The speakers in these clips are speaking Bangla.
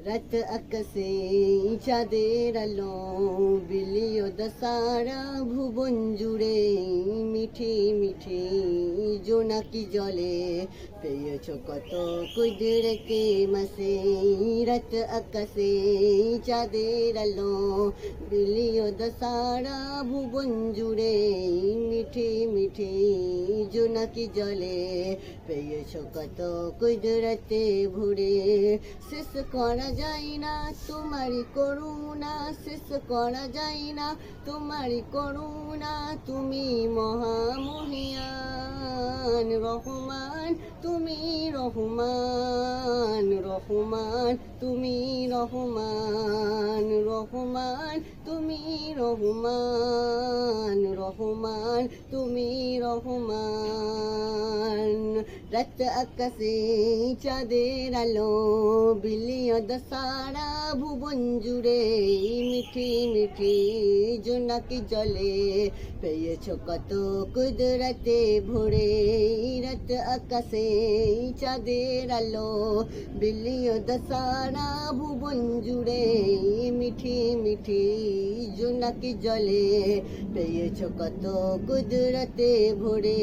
রাত আকাশে চাঁদের আলো বিলিয় দশারা ভুবন জুড়ে মিঠি মিঠি জোনাকি জলে পেয়েছ কত কুদরতে মাসে রাত আকাশে চাঁদের আলো বিলিয় দশারা ভুবন জুড়ে মিঠি মিঠি জোনাকি জলে পেয়েছ কত কুদরতে ভরে শেষ করা যায় না তোমারই করুণা শেষ করা যায় না তোমারই করুণা তুমি মহামহিয়ান রহমান তুমি রহমান রহমান তুমি রহমান রহমান তুমি রহমান রহমান তুমি রহমান রাত আকাশে চাঁদের আলো বিলিয় দশারা ভুবন জুড়ে মিঠি মিঠি জোনাকি জলে পেয়েছ কত কুদরতে ভরে রাত আকাশে চাঁদের আলো বিলিয় দশারা ভুবন জুড়ে মিঠি মিঠি জোনাকি জলে পেয়েছ কত কুদরতে ভরে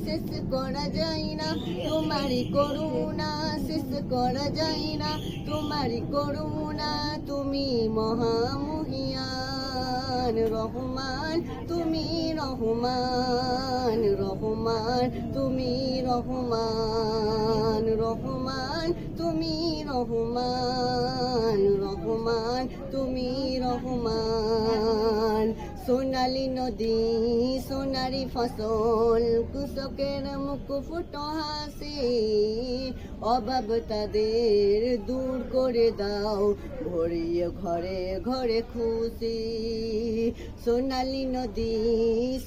শেষ করা যায় না তোমারই করুণা শেষ করা যায় না তোমারই করুণা তুমি মহামহিয়ান রহমান তুমি রহমান রহমান তুমি রহমান রহমান তুমি রহমান রহমান তুমি রহমান সোনালি নদী সোনারি ফসল কৃষকের মুখ ফুটো হাসি অভাব তাদের দূর করে দাও ভরিয়ে ঘরে ঘরে খুশি সোনালি নদী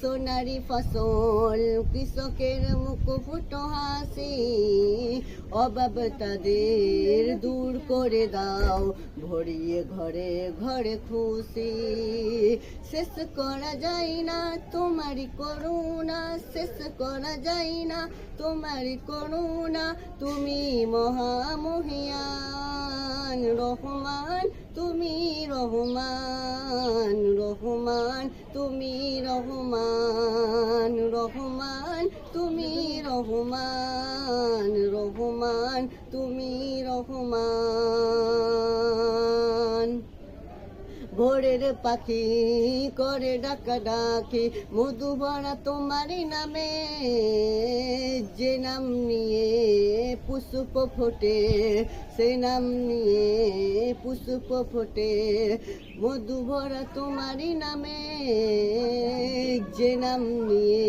সোনারি ফসল কৃষকের মুখ ফুটো হাসি অভাব তাদের দূর করে দাও ভরিয়ে ঘরে ঘরে খুশি শেষ করা যায় না তোমারই করুণা শেষ করা যায় না তোমারই করুণা তুমি মহামহিয়ান রহমান তুমি রহমান রহমান তুমি রহমান রহমান তুমি রহমান রহমান তুমি রহমান ভোরের পাখি করে ডাকা ডাকি মধু ভরা তোমারই নামে যে নাম নিয়ে পুষ্প ফোটে সে নাম নিয়ে পুষ্প ফোটে মধু ভরা তোমারই নামে যে নাম নিয়ে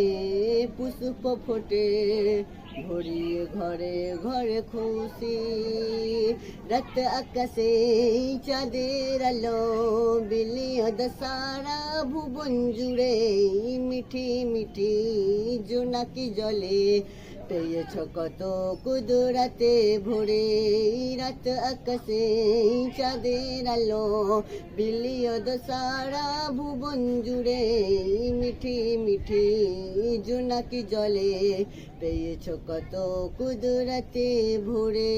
পুষ্প ফোটে ভরিয়ে ঘরে ঘরে খুশি রাত আকাশে চাঁদের আলো বিলিয় দশারা ভুবন জুড়ে মিঠি মিঠি জোনাকি জলে পেয়েছ কত কুদরতে ভরে রাত আকাশে চাঁদের আলো বিলিয় দশারা ভুবন জুড়ে মিঠি মিঠি জোনাকি জলে পেয়েছ কত কুদরতে ভরে।